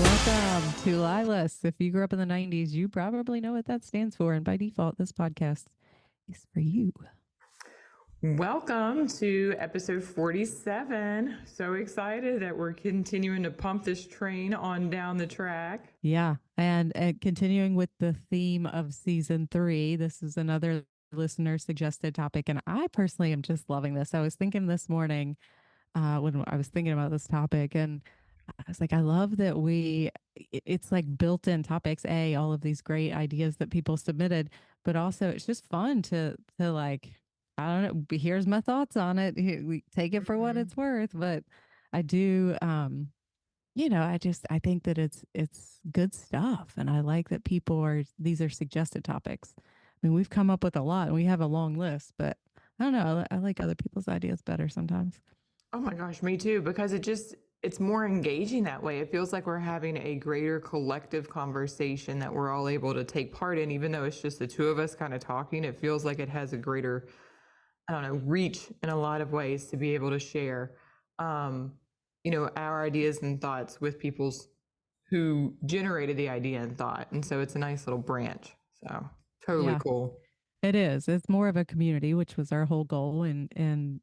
Welcome to LYLAS. If you grew up in the 90s, you probably know what that stands for. And by default, this podcast is for you. Welcome to episode 47. So excited that we're continuing to pump this train on down the track. Yeah. And continuing with the theme of season 3, this is another listener suggested topic. And I personally am just loving this. I was thinking this morning when I was thinking about this topic, and I was like, I love that it's like built in topics, all of these great ideas that people submitted, but also it's just fun to like, I don't know, here's my thoughts on it. We take it for what Mhm. it's worth. But I do, I think that it's good stuff. And I like that these are suggested topics. I mean, we've come up with a lot and we have a long list, but I don't know. I like other people's ideas better sometimes. Oh my gosh, me too, because it's more engaging that way. It feels like we're having a greater collective conversation that we're all able to take part in, even though it's just the two of us kind of talking. It feels like it has a greater, I don't know, reach in a lot of ways to be able to share, our ideas and thoughts with people's who generated the idea and thought. And so it's a nice little branch. So totally Yeah. cool. It is. It's more of a community, which was our whole goal, and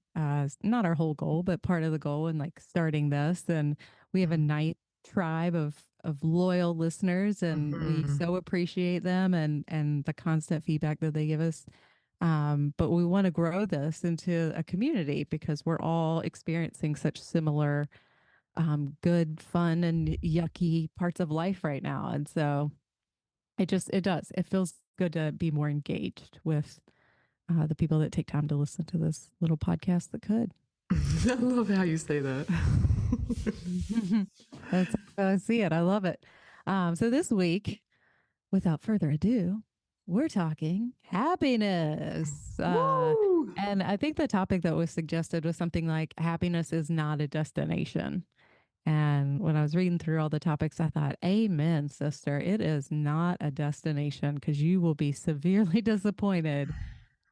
not our whole goal, but part of the goal in like starting this. And we have a nice tribe of loyal listeners, and we Mm-hmm. so appreciate them and the constant feedback that they give us. But we want to grow this into a community because we're all experiencing such similar good, fun, and yucky parts of life right now. And so it feels good to be more engaged with the people that take time to listen to this little podcast that could. I love how you say that. That's how I see it. I love it. So this week, without further ado, we're talking happiness. Woo! And I think the topic that was suggested was something like happiness is not a destination. And when I was reading through all the topics, I thought, Amen, sister. It is not a destination because you will be severely disappointed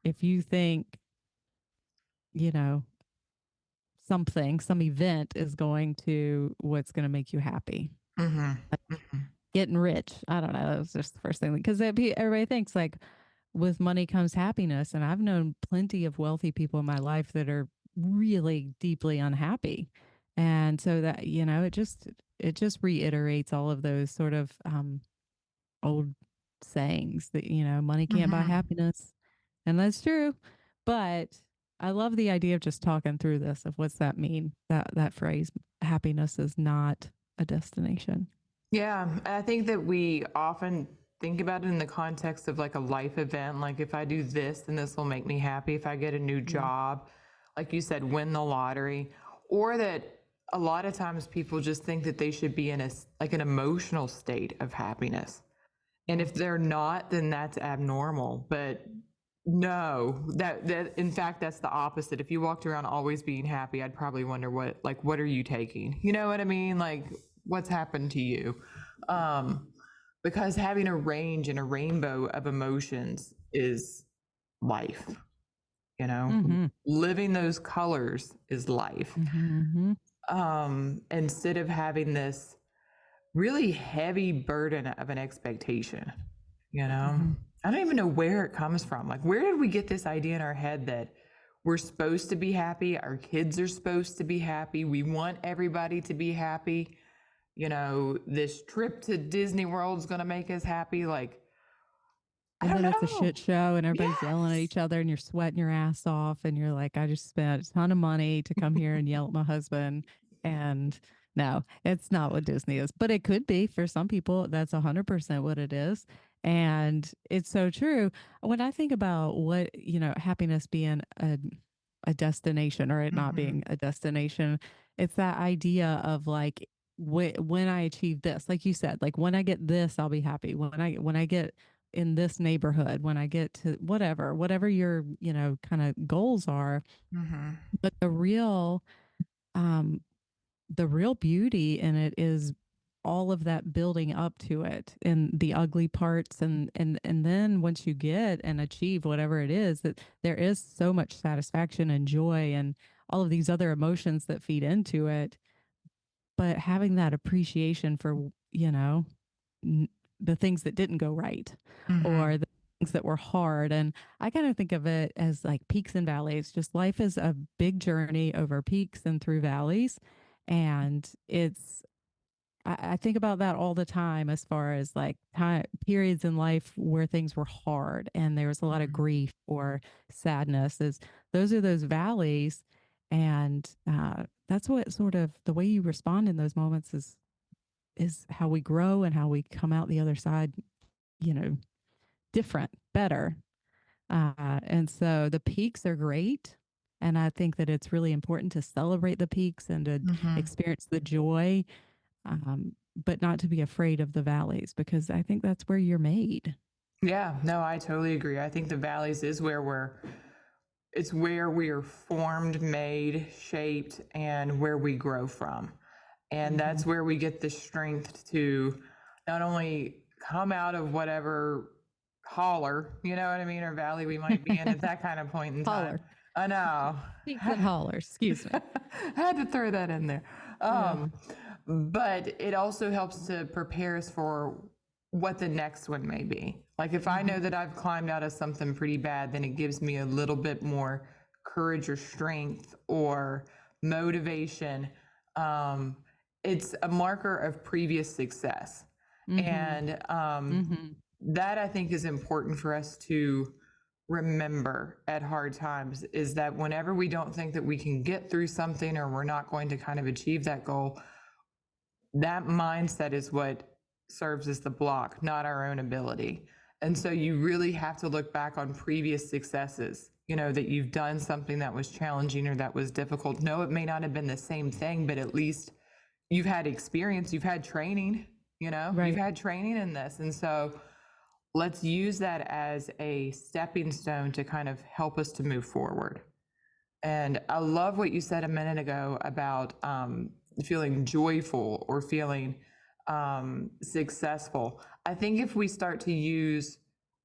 if you think, you know, some event is what's going to make you happy. Mm-hmm. Getting rich. I don't know. That was just the first thing because everybody thinks like with money comes happiness. And I've known plenty of wealthy people in my life that are really deeply unhappy. And so that, it just reiterates all of those sort of old sayings that, money can't buy Mm-hmm. happiness. And that's true. But I love the idea of just talking through this of what's that mean? That phrase, happiness is not a destination. Yeah, I think that we often think about it in the context of like a life event. Like if I do this, then this will make me happy. If I get a new Mm. job, like you said, win the lottery, or that a lot of times people just think that they should be in like an emotional state of happiness. And Yeah. if they're not, then that's abnormal. But no, that in fact that's the opposite. If you walked around always being happy, I'd probably wonder what are you taking? You know what I mean? Like what's happened to you? Um, because having a range and a rainbow of emotions is life, you know. Mm-hmm. Living those colors is life. Mm-hmm. Instead of having this really heavy burden of an expectation, you know? Mm-hmm. I don't even know where it comes from. Like, where did we get this idea in our head that we're supposed to be happy? Our kids are supposed to be happy. We want everybody to be happy. You know, this trip to Disney World is going to make us happy. Like, I And don't then it's a know. shit show and everybody's yelling at Yes. each other and you're sweating your ass off and you're like, I just spent a ton of money to come here and yell at my husband. And no, it's not what Disney is, but it could be for some people. That's 100% what it is. And it's so true. When I think about happiness being a destination or it not Mm-hmm. being a destination, it's that idea of like, when I achieve this, like you said, like when I get this, I'll be happy. When I get in this neighborhood, when I get to whatever your, kind of goals are. Mm-hmm. But um, the real beauty in it is all of that building up to it and the ugly parts and then once you get and achieve whatever it is that there is so much satisfaction and joy and all of these other emotions that feed into it, but having that appreciation for you know, n- the things that didn't go right Mhm. or the things that were hard. And I kind of think of it as like peaks and valleys. Just life is a big journey over peaks and through valleys. And I think about that all the time as far as like time periods in life where things were hard and there was a lot of Mhm. grief or sadness is those are those valleys. And that's what sort of the way you respond in those moments is how we grow and how we come out the other side, you know, different, better. And so the peaks are great. And I think that it's really important to celebrate the peaks and to Mhm. experience the joy, but not to be afraid of the valleys because I think that's where you're made. Yeah, no, I totally agree. I think the valleys is where it's where we are formed, made, shaped, and where we grow from. And Hmm. that's where we get the strength to not only come out of whatever holler, you know what I mean, or valley we might be in at that kind of point in time. Holler, I know. peaks and hollers. Excuse me. Had to throw that in there. Yeah. But it also helps to prepare us for what the next one may be. Like if I know Hmm. that I've climbed out of something pretty bad, then it gives me a little bit more courage or strength or motivation. Um, it's a marker of previous success. Hmm. And Hmm. that I think is important for us to remember at hard times is that whenever we don't think that we can get through something or we're not going to kind of achieve that goal, that mindset is what serves as the block, not our own ability. And so you really have to look back on previous successes, you know, that you've done something that was challenging or that was difficult. No, it may not have been the same thing, but at least you've had experience, you've had training, you know, you've Right. had training in this. And so let's use that as a stepping stone to kind of help us to move forward. And I love what you said a minute ago about feeling joyful or feeling successful. I think if we start to use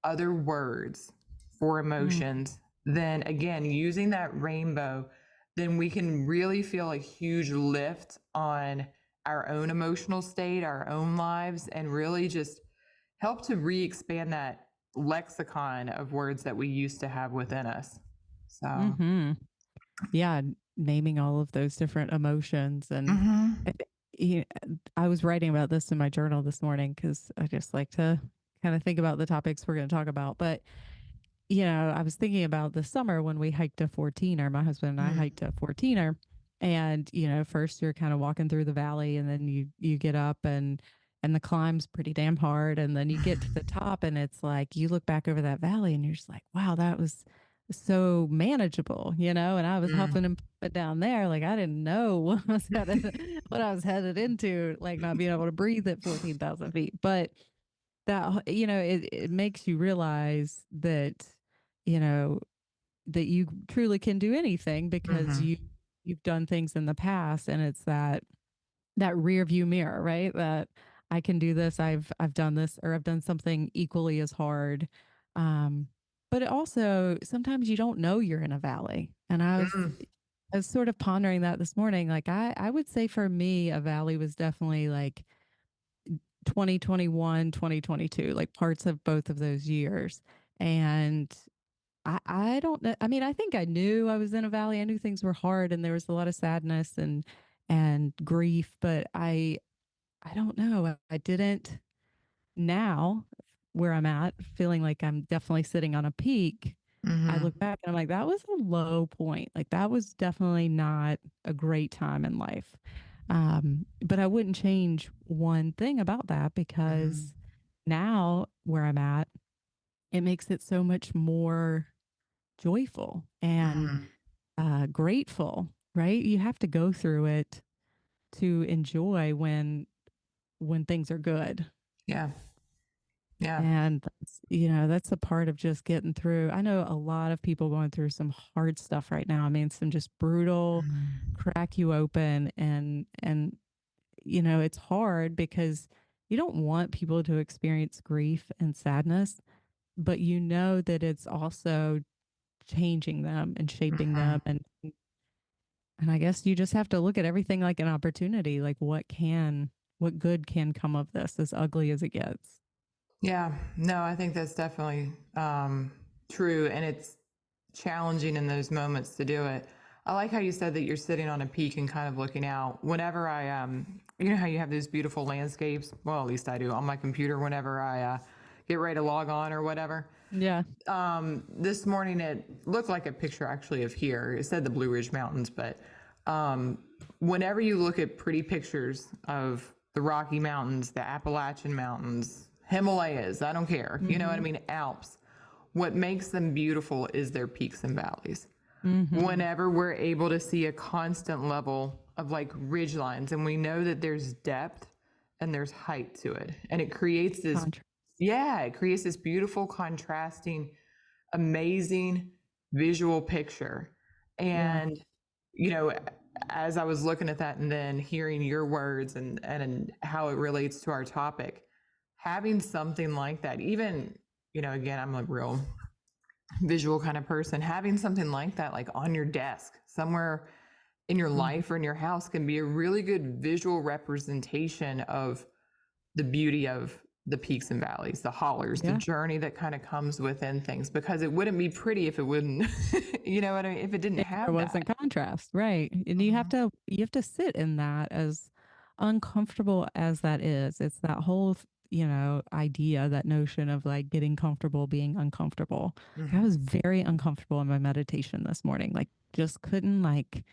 other words for Mm. emotions, then again, using that rainbow, then we can really feel a huge lift on our own emotional state, our own lives, and really just help to re expand that lexicon of words that we used to have within us. So, Hmm. Yeah. Naming all of those different emotions. And mhm. I, you I was writing about this in my journal this morning because I just like to kind of think about the topics we're going to talk about. But I was thinking about the summer when we hiked a 14er. My husband and I Mm, hiked a 14er. And, first you're kind of walking through the valley and then you get up and the climb's pretty damn hard. And then you get to the top and it's like you look back over that valley and you're just like, wow, that was so manageable, and I was huffing mm, and puffing down there. Like I didn't know what I was headed into, like not being able to breathe at 14,000 feet. But it makes you realize you know that you truly can do anything because mhm, you've done things in the past, and it's that rear view mirror, right? That I can do this, I've done this, or I've done something equally as hard. um but it also sometimes you don't know you're in a valley, and mm, I was sort of pondering that this morning. Like I would say for me a valley was definitely like 2021, 2022, like parts of both of those years. And I don't know. I mean, I think I knew I was in a valley. I knew things were hard and there was a lot of sadness and grief, but I don't know. I didn't now where I'm at, feeling like I'm definitely sitting on a peak. I mhm, look back and I'm like, that was a low point. Like that was definitely not a great time in life. But I wouldn't change one thing about that mhm, because now where I'm at, it makes it so much more joyful and mhm. grateful, right? You have to go through it to enjoy when things are good. Yeah, yeah. And that's a part of just getting through. I know a lot of people going through some hard stuff right now. I mean, some just brutal Mm, crack you open, and it's hard because you don't want people to experience grief and sadness, but you know that it's also changing them and shaping them, mhm. and I guess you just have to look at everything like an opportunity, like what can what good can come of this, as ugly as it gets. Yeah, no, I think that's definitely true. And it's challenging in those moments to do it. I like how you said that you're sitting on a peak and kind of looking out. Whenever you know how you have those beautiful landscapes? Well, at least I do on my computer whenever I get ready to log on or whatever. Yeah. This morning it looked like a picture actually of here. It said the Blue Ridge Mountains, but whenever you look at pretty pictures of the Rocky Mountains, the Appalachian Mountains, Himalayas, I don't care, you know what I Mm-hmm. mean, Alps, what makes them beautiful is their peaks and valleys. Mm-hmm. Whenever we're able to see a constant level of like ridge lines, and we know that there's depth and there's height to it, and it creates this, Contrast. yeah, it creates this beautiful contrasting, amazing visual picture. Yeah. And you know, as I was looking at that and then hearing your words and how it relates to our topic, having something like that, even, you know, again, I'm a real visual kind of person, having something like that, like on your desk somewhere in your Mm-hmm. life or in your house, can be a really good visual representation of the beauty of the peaks and valleys, the hollers, the Yeah. journey that kind of comes within things, because it wouldn't be pretty if it wouldn't, you know what I mean? If it didn't If there have that. wasn't contrast, right? And Mhm. you have to sit in that, as uncomfortable as that is. It's that whole, idea, that notion of like getting comfortable being uncomfortable. I Mhm. was very uncomfortable in my meditation this morning. Like, just couldn't, like,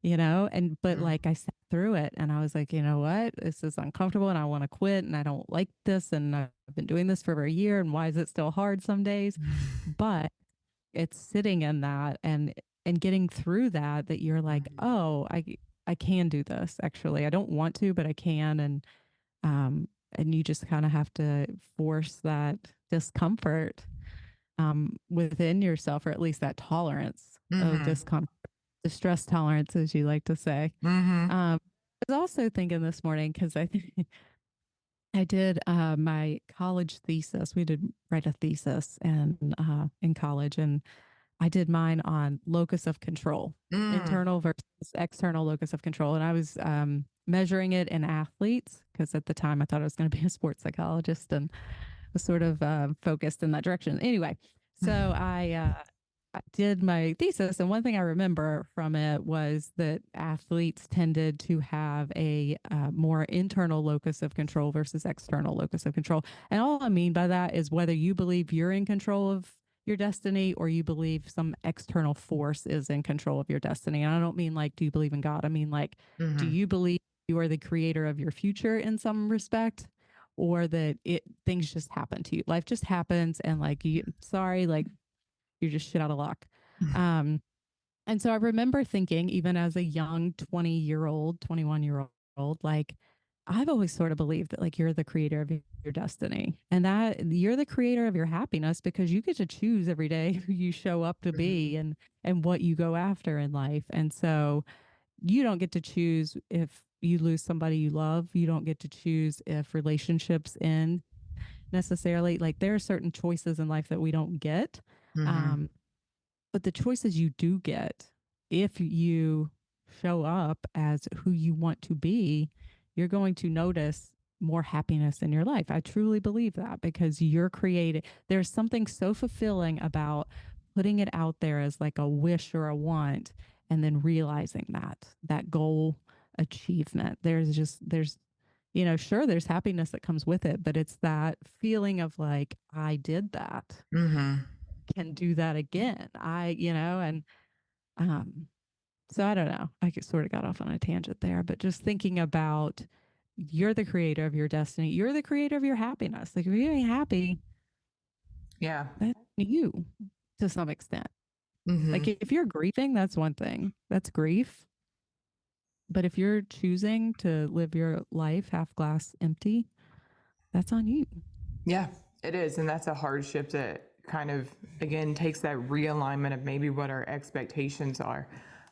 but Mhm. like I sat through it and I was like, you know what? This is uncomfortable and I want to quit and I don't like this and I've been doing this for over a year and why is it still hard some days? But it's sitting in that and getting through that you're like, Mhm. oh, I can do this. Actually, I don't want to, but I can. And you just kind of have to force that discomfort within yourself, or at least that tolerance of Mhm. discomfort, distress tolerance, as you like to say. Mhm. I was also thinking this morning, because I think I did my college thesis. We did write a thesis and in college, and I did mine on locus of control, Mm. internal versus external locus of control. And I was measuring it in athletes, because at the time I thought I was going to be a sports psychologist and was sort of focused in that direction. Anyway, so I did my thesis, and one thing I remember from it was that athletes tended to have a more internal locus of control versus external locus of control. And all I mean by that is whether you believe you're in control of your destiny or you believe some external force is in control of your destiny. And I don't mean like, do you believe in God? I mean, like, do Mhm. you believe you are the creator of your future in some respect? Or that things just happen to you. Life just happens, and like, sorry, like, you're just shit out of luck. Um, and so I remember thinking, even as a young 20-year-old, 21-year-old, like, I've always sort of believed that like you're the creator of your destiny and that you're the creator of your happiness, because you get to choose every day who you show up to be Mhm. and what you go after in life. And so you don't get to choose if you lose somebody you love. You don't get to choose if relationships end necessarily. Like, there are certain choices in life that we don't get. Mhm. Um, but the choices you do get, if you show up as who you want to be, you're going to notice more happiness in your life. I truly believe that, because you're creating, there's something so fulfilling about putting it out there as like a wish or a want, and then realizing that goal achievement. Sure, there's happiness that comes with it, but it's that feeling of like, I did that, Mhm. can do that again. And um, so I don't know. I sort of got off on a tangent there, but just thinking about, you're the creator of your destiny. You're the creator of your happiness. Like, if you're happy, Yeah. that's you to some extent. Like, Mhm. if you're grieving, that's one thing. That's grief. But if you're choosing to live your life half glass empty, that's on you. Yeah, it is. And that's a hardship that kind of, again, takes that realignment of maybe what our expectations are.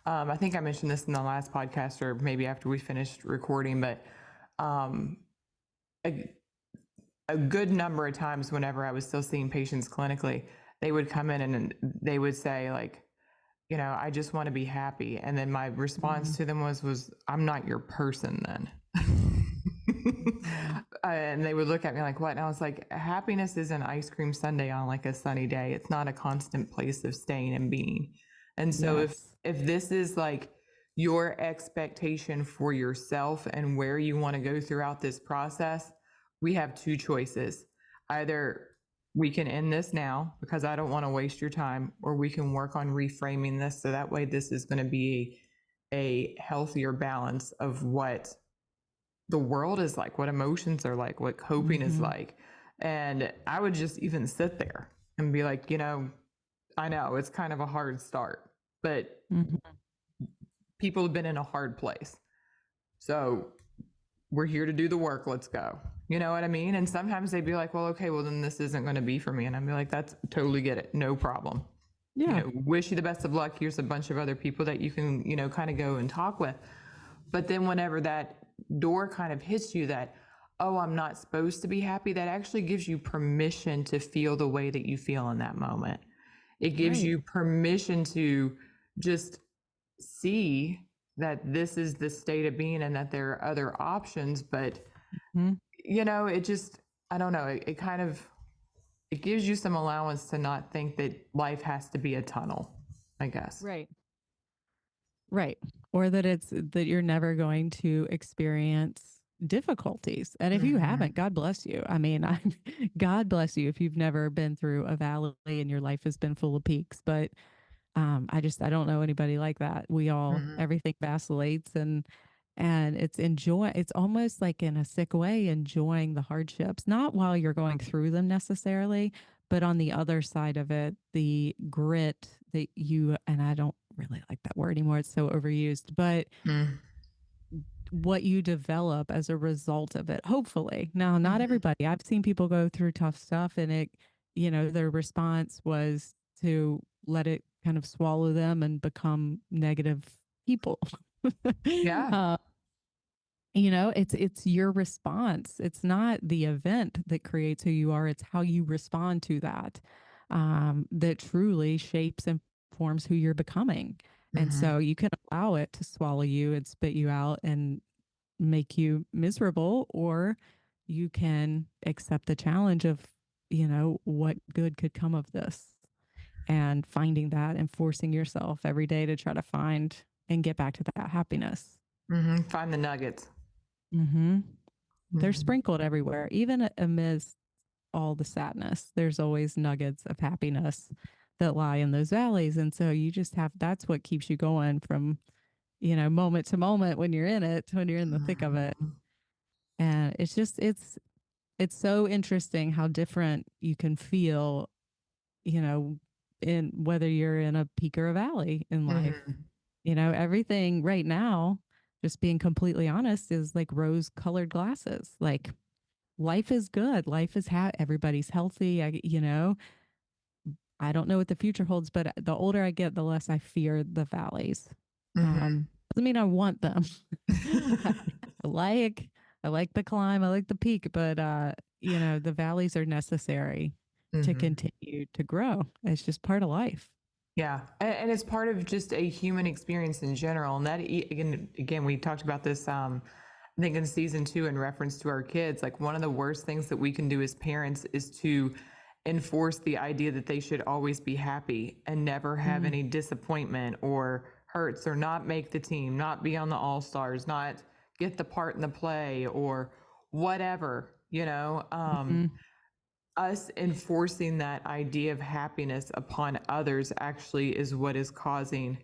I think I mentioned this in the last podcast, or maybe after we finished recording, but um, a, a good number of times whenever I was still seeing patients clinically, they would come in and they would say, like, you know, I just want to be happy. And then my response Mm. to them was I'm not your person then. Mhm. And they would look at me like, what? And I was like, happiness is an ice cream sundae on like a sunny day. It's not a constant place of staying and being. And so Yes. if this is like your expectation for yourself and where you want to go throughout this process, we have two choices. Either we can end this now because I don't want to waste your time, or we can work on reframing this so that way this is going to be a healthier balance of what the world is like, what emotions are like, what coping is Mhm. like. And I would just even sit there and be like, I know it's kind of a hard start, but Mhm. people have been in a hard place. So we're here to do the work. Let's go. You know what I mean? And sometimes they'd be like, well, okay, well, then this isn't going to be for me. And I'd be like, that's totally get it. No problem. Yeah. Wish you the best of luck. Here's a bunch of other people that you can, kind of go and talk with. But then whenever that door kind of hits you that, oh, I'm not supposed to be happy, that actually gives you permission to feel the way that you feel in that moment. It gives Right. you permission to just see that this is the state of being and that there are other options. But, Mhm. it just, I don't know, it kind of, it gives you some allowance to not think that life has to be a tunnel, I guess. Right. Right. Or that it's that you're never going to experience difficulties. And if you Mm-hmm. haven't, God bless you. I mean, God bless you if you've never been through a valley and your life has been full of peaks. But I don't know anybody like that. We all Mm-hmm. everything vacillates and it's almost like in a sick way enjoying the hardships, not while you're going through them necessarily, but on the other side of it, the grit that you, and I don't really like that word anymore, it's so overused, but what you develop as a result of it, hopefully. Now, not Mm-hmm. everybody. I've seen people go through tough stuff and their response was to let it kind of swallow them and become negative people. Yeah. uh, it's your response. It's not the event that creates who you are. It's how you respond to that that truly shapes and forms who you're becoming. And Mm-hmm. so you can allow it to swallow you and spit you out and make you miserable, or you can accept the challenge of, what good could come of this and finding that and forcing yourself every day to try to find and get back to that happiness. Mm-hmm. Find the nuggets. Mm-hmm. They're Mm-hmm. sprinkled everywhere, even amidst all the sadness. There's always nuggets of happiness that lie in those valleys. And so you just have that's what keeps you going from, moment to moment when you're in it, when you're in the thick of it. And it's so interesting how different you can feel, you know, in whether you're in a peak or a valley in life. Mm-hmm. Everything right now, just being completely honest, is like rose colored glasses. Like life is good. Life is everybody's healthy. I don't know what the future holds, but the older I get, the less I fear the valleys. Mm-hmm. Doesn't mean I want them. I like I like the climb, I like the peak, but the valleys are necessary to Mm-hmm. continue to grow. It's just part of life. Yeah, and it's part of just a human experience in general. And that again, we talked about this. I think in season 2, in reference to our kids, like one of the worst things that we can do as parents is to enforce the idea that they should always be happy and never have Mm, any disappointment or hurts or not make the team, not be on the all stars, not get the part in the play or whatever. mhm, Us enforcing that idea of happiness upon others actually is what is causing,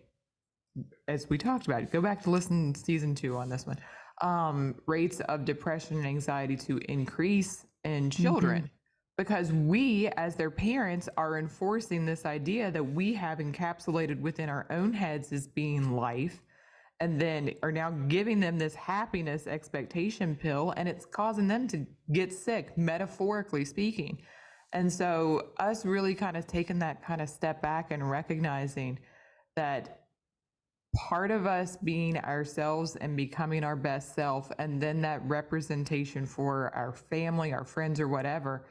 as we talked about, go back to listen to season 2 on this one, rates of depression and anxiety to increase in mhm, children because we as their parents are enforcing this idea that we have encapsulated within our own heads as being life, and then are now giving them this happiness expectation pill, and it's causing them to get sick, metaphorically speaking. And so us really kind of taking that kind of step back and recognizing that part of us being ourselves and becoming our best self, and then that representation for our family, our friends, or whatever,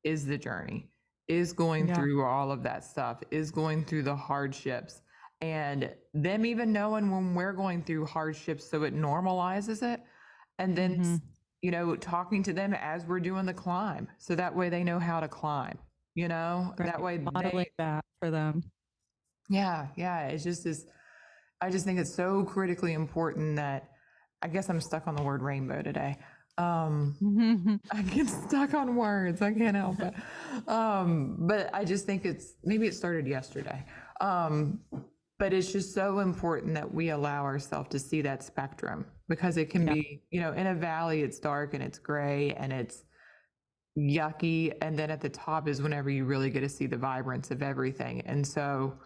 is the journey, is going yeah, through all of that stuff, is going through the hardships, and them even knowing when we're going through hardships so it normalizes it. And then, mhm, talking to them as we're doing the climb. So that way they know how to climb, that Right. way Modeling they, that for them. yeah, yeah. It's just this, I just think it's so critically important that I guess I'm stuck on the word rainbow today. Um, I get stuck on words. I can't help it. But I just think maybe it started yesterday. Um, but it's just so important that we allow ourselves to see that spectrum because it can Yeah. be, in a valley, it's dark and it's gray and it's yucky. And then at the top is whenever you really get to see the vibrance of everything. And so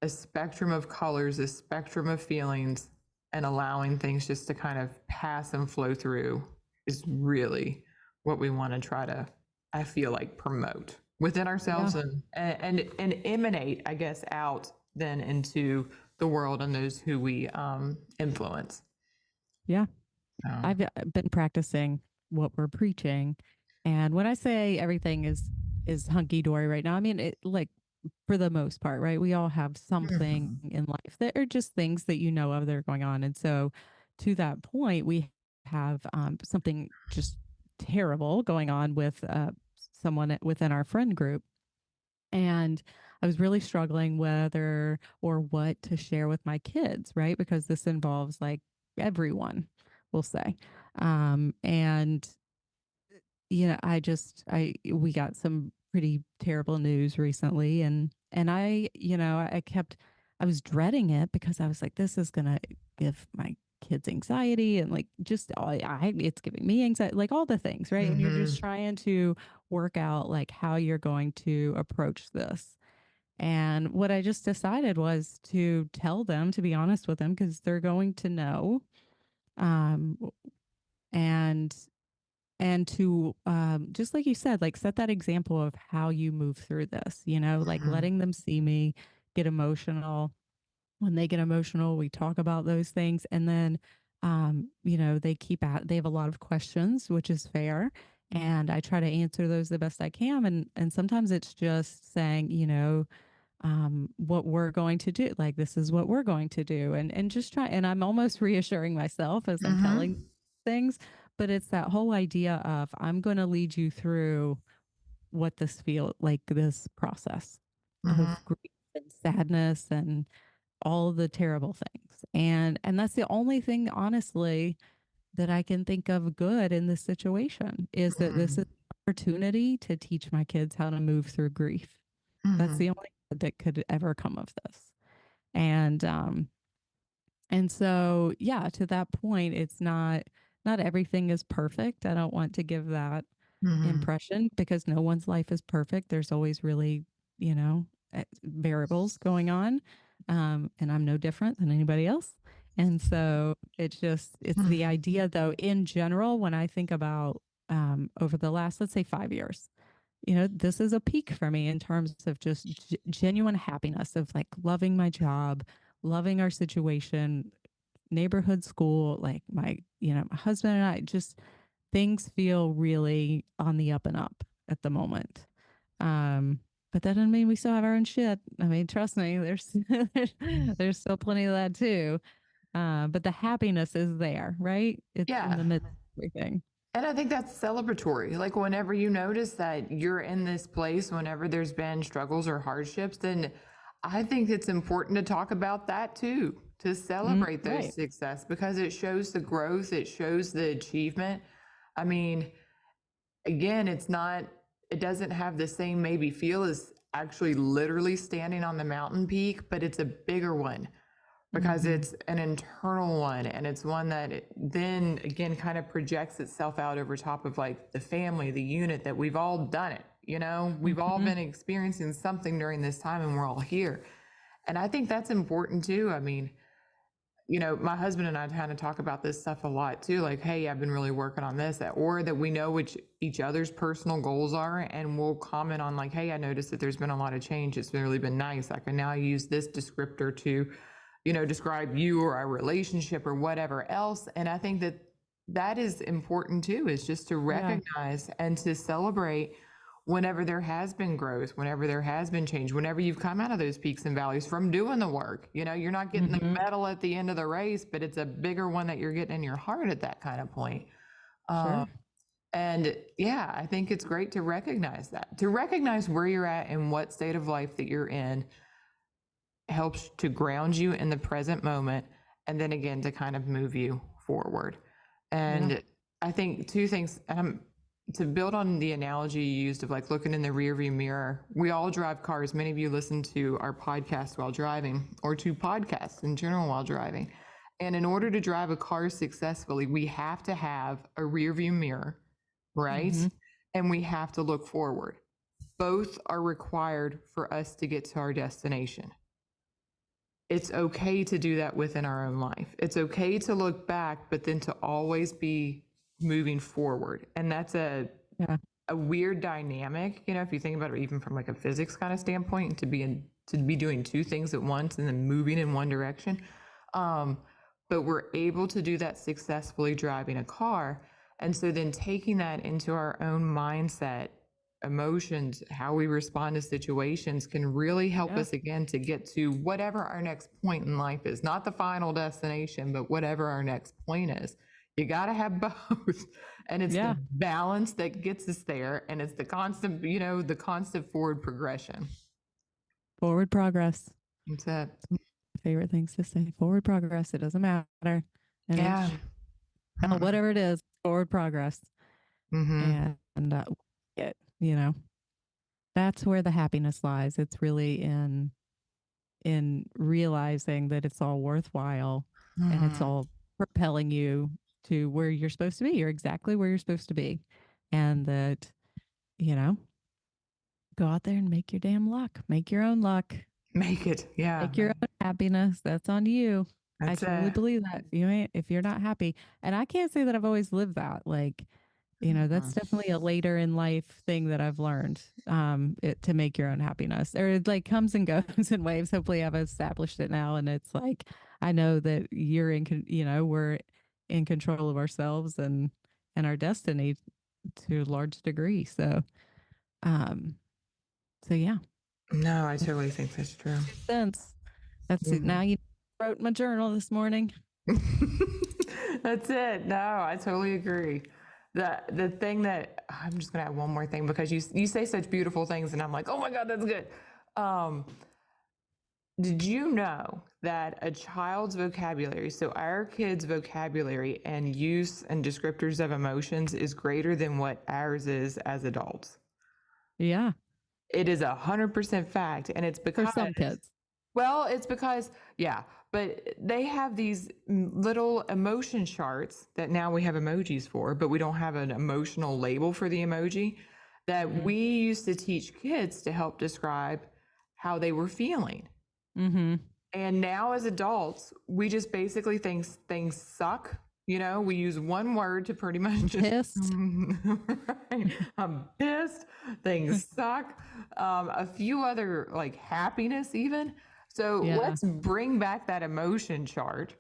a spectrum of colors, a spectrum of feelings, and allowing things just to kind of pass and flow through is really what we want to try to, I feel like, promote within Yeah. ourselves and emanate, I guess, out then into the world and those who we influence. Yeah. Um, I've been practicing what we're preaching. And when I say everything is hunky dory right now, I mean it like for the most part, right? We all have something mhm, in life that are just things that you know of that are going on. And so to that point, we have something just terrible going on with someone within our friend group. And I was really struggling whether or what to share with my kids, right? Because this involves like everyone, we'll say. And we got some pretty terrible news recently, and I was dreading it because I was like, this is gonna give my kids anxiety and like just it's giving me anxiety, like all the things, right? And you're just mhm, trying to work out like how you're going to approach this. And what I just decided was to tell them, to be honest with them, because they're going to know. Um, and to just like you said, like set that example of how you move through this, like mhm, letting them see me get emotional. When they get emotional, we talk about those things. And then, they have a lot of questions, which is fair. And I try to answer those the best I can. And sometimes it's just saying, what we're going to do. Like, this is what we're going to do. And just try. And I'm almost reassuring myself as I'm telling mhm, things, but it's that whole idea of I'm going to lead you through what this feel like, this process mhm, of grief and sadness and all the terrible things. And that's the only thing, honestly, that I can think of good in this situation is that this is mhm, an opportunity to teach my kids how to move through grief. That's mhm, the only good that could ever come of this. And so yeah, to that point, it's not everything is perfect. I don't want to give that mhm, impression because no one's life is perfect. There's always really, variables going on. And I'm no different than anybody else. And so it's the mhm, idea though, in general, when I think about over the last, let's say 5 years, this is a peak for me in terms of just genuine happiness of like loving my job, loving our situation, neighborhood school, like my husband and I just things feel really on the up and up at the moment. Um, but that doesn't mean we still have our own shit. I mean, trust me, there's still plenty of that too. But the happiness is there, right? It's in yeah. the midst of everything. And I think that's celebratory. Like whenever you notice that you're in this place, whenever there's been struggles or hardships, then I think it's important to talk about that too, to celebrate those Right. success because it shows the growth, it shows the achievement. I mean, again, it doesn't have the same maybe feel as actually literally standing on the mountain peak, but it's a bigger one because Mm-hmm. it's an internal one and it's one that then again kind of projects itself out over top of like the family, the unit that we've all done it. We've all Mm-hmm. been experiencing something during this time and we're all here. And I think that's important too. I mean, my husband and I kind of talk about this stuff a lot too. Like, hey, I've been really working on this, or that we know which each other's personal goals are, and we'll comment on like, hey, I noticed that there's been a lot of change. It's really been nice. I can now use this descriptor to, describe you or our relationship or whatever else. And I think that that is important too, is just to Yeah. recognize and to celebrate whenever there has been growth, whenever there has been change, whenever you've come out of those peaks and valleys from doing the work. You're not getting the Mm-hmm. medal at the end of the race, but it's a bigger one that you're getting in your heart at that kind of point. Um, Sure. and yeah, I think it's great to recognize that, to recognize where you're at and what state of life that you're in helps to ground you in the present moment, and then again to kind of move you forward. Yeah. And I think two things, to build on the analogy you used of like looking in the rearview mirror. We all drive cars. Many of you listen to our podcast while driving, or to podcasts in general while driving. And in order to drive a car successfully, we have to have a rearview mirror, right? Hmm. And we have to look forward. Both are required for us to get to our destination. It's okay to do that within our own life. It's okay to look back, but then to always be moving forward. And that's Yeah. a weird dynamic, if you think about it, even from like a physics kind of standpoint, to be doing two things at once and then moving in one direction. Um, but we're able to do that successfully driving a car. And so then taking that into our own mindset, emotions, how we respond to situations can really help Yeah. us again to get to whatever our next point in life is, not the final destination, but whatever our next point is. You got to have both. And it's the Yeah. balance that gets us there. And it's the constant, the constant forward progression. Forward progress. That's it. Favorite things to say. Forward progress. It doesn't matter. An Yeah. inch, whatever it is, forward progress. Mm-hmm. And it, that's where the happiness lies. It's really in realizing that it's all worthwhile and it's Mm-hmm. all propelling you to where you're supposed to be. You're exactly where you're supposed to be. And that, you know, go out there and make your damn luck. Make your own luck. Make it. Yeah. Make your own happiness. That's on you. I That's truly it. believe that. You ain't if you're not happy. And I can't say that I've always lived that. Like, that's Mhm. definitely a later in life thing that I've learned, to make your own happiness. Or it like comes and goes in waves. Hopefully I've established it now. And it's like, I know that we're in control of ourselves and our destiny to a large degree. Um, so yeah, No, I totally think that's true. 2 cents. That's it. Mhm. Now you wrote my journal this morning. That's it. No, I totally agree. The thing that I'm just gonna add one more thing because you say such beautiful things and I'm like, oh my God, that's good. Um, did you know that a child's vocabulary, so our kids' vocabulary and use and descriptors of emotions is greater than what ours is as adults? Yeah. It is 100% fact. And it's For because, some kids. well, it's because, yeah, but they have these little emotion charts that now we have emojis for, but we don't have an emotional label for the emoji that Mm-hmm. we used to teach kids to help describe how they were feeling. Mm-hmm. And now as adults, we just basically think things suck. We use one word to pretty much just, Pissed. right, I'm pissed, things suck. A few other like happiness, even. So Yeah. let's bring back that emotion chart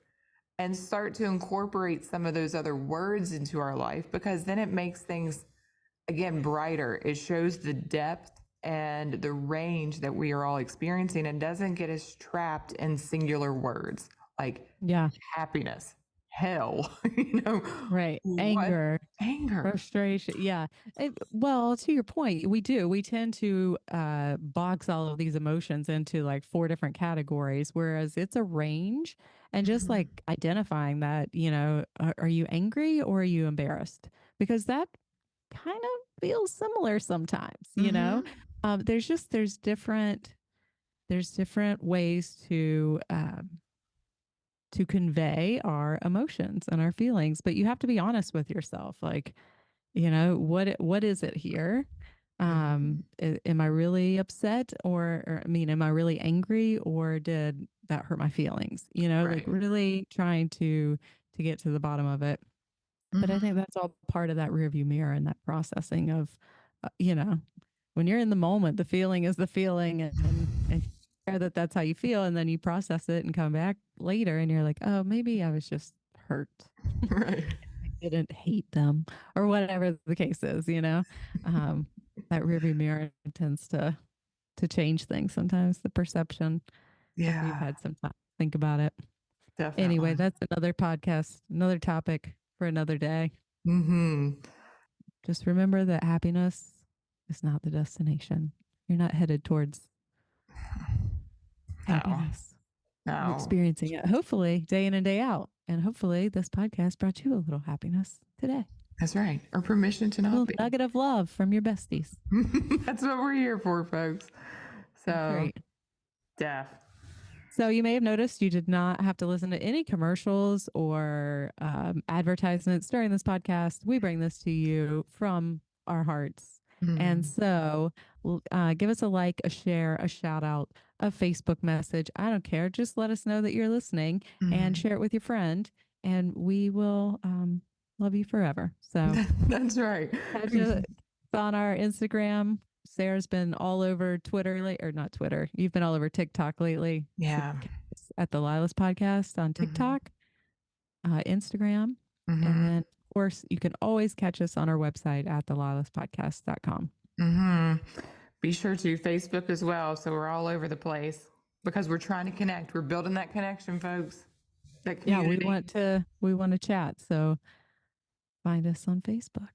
and start to incorporate some of those other words into our life because then it makes things again brighter. It shows the depth and the range that we are all experiencing and doesn't get us trapped in singular words like Yeah. happiness, hell, Right. what, Anger, anger. frustration. Yeah. Well, to your point, we do. We tend to box all of these emotions into like four different categories, whereas it's a range. And just Mm-hmm. like identifying that, are you angry or are you embarrassed? Because that kind of feels similar sometimes. Mm-hmm. There's different ways to convey our emotions and our feelings, but you have to be honest with yourself. Like, what is it here? Mm-hmm. Am I really upset or I mean, am I really angry or did that hurt my feelings? Like Right. really trying to get to the bottom of it. But I think Mm-hmm. that's all part of that rearview mirror and that processing of, uh, you know, when you're in the moment, the feeling is the feeling, and care that that's how you feel, and then you process it and come back later, and you're like, oh, maybe I was just hurt. Right. I didn't hate them, or whatever the case is. Um, that rearview mirror tends to change things sometimes. The perception after you've Yeah, had some time to think about it. Anyway, definitely. that's another podcast, another topic for another day. Mm-hmm. Just remember that happiness is not the destination. You're not headed towards No. happiness. You're No. experiencing it, hopefully, day in and day out. And hopefully, this podcast brought you a little happiness today. That's right. Or permission to A not little be. nugget of love from your besties. That's what we're here for, folks. That's So, right. deaf. So you may have noticed you did not have to listen to any commercials or advertisements during this podcast. We bring this to you from our hearts. And so give us a like, a share, a shout out, a Facebook message. I don't care. Just let us know that you're listening and share it with your friend, and we will love you forever. So That's right. catch us on our Instagram. Sarah's been all over Twitter or not Twitter. You've been all over TikTok lately. Yeah. At the LYLAS podcast on TikTok, Instagram, and then of course you can always catch us on our website at thelylaspodcast.com. Be sure to Facebook as well. So we're all over the place because we're trying to connect. We're building that connection, folks. That community. Yeah, we want to chat. So find us on Facebook.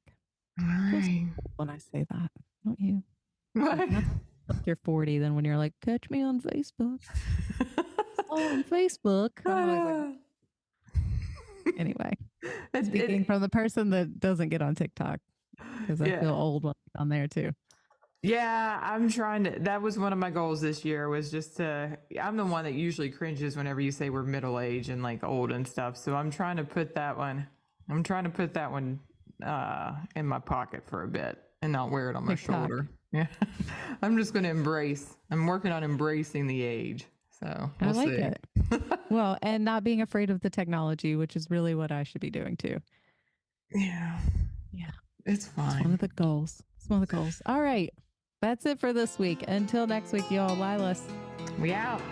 All right. When I say that, don't you? What? Like you're 40, then when you're like, catch me on Facebook. On Facebook. Anyway, speaking from the person that doesn't get on TikTok, because I feel old on there too. Yeah, I'm trying to. That was one of my goals this year, was just to. I'm the one that usually cringes whenever you say we're middle aged and like old and stuff. So I'm trying to put that one. I'm trying to put that one in my pocket for a bit and not wear it on my shoulder. Yeah, I'm just going to embrace. I'm working on embracing the age. So we'll I like see. it. Well, and not being afraid of the technology, which is really what I should be doing too. Yeah. Yeah. It's fine. It's one of the goals. It's one of the goals. All right. That's it for this week. Until next week, y'all. LYLAS. We out.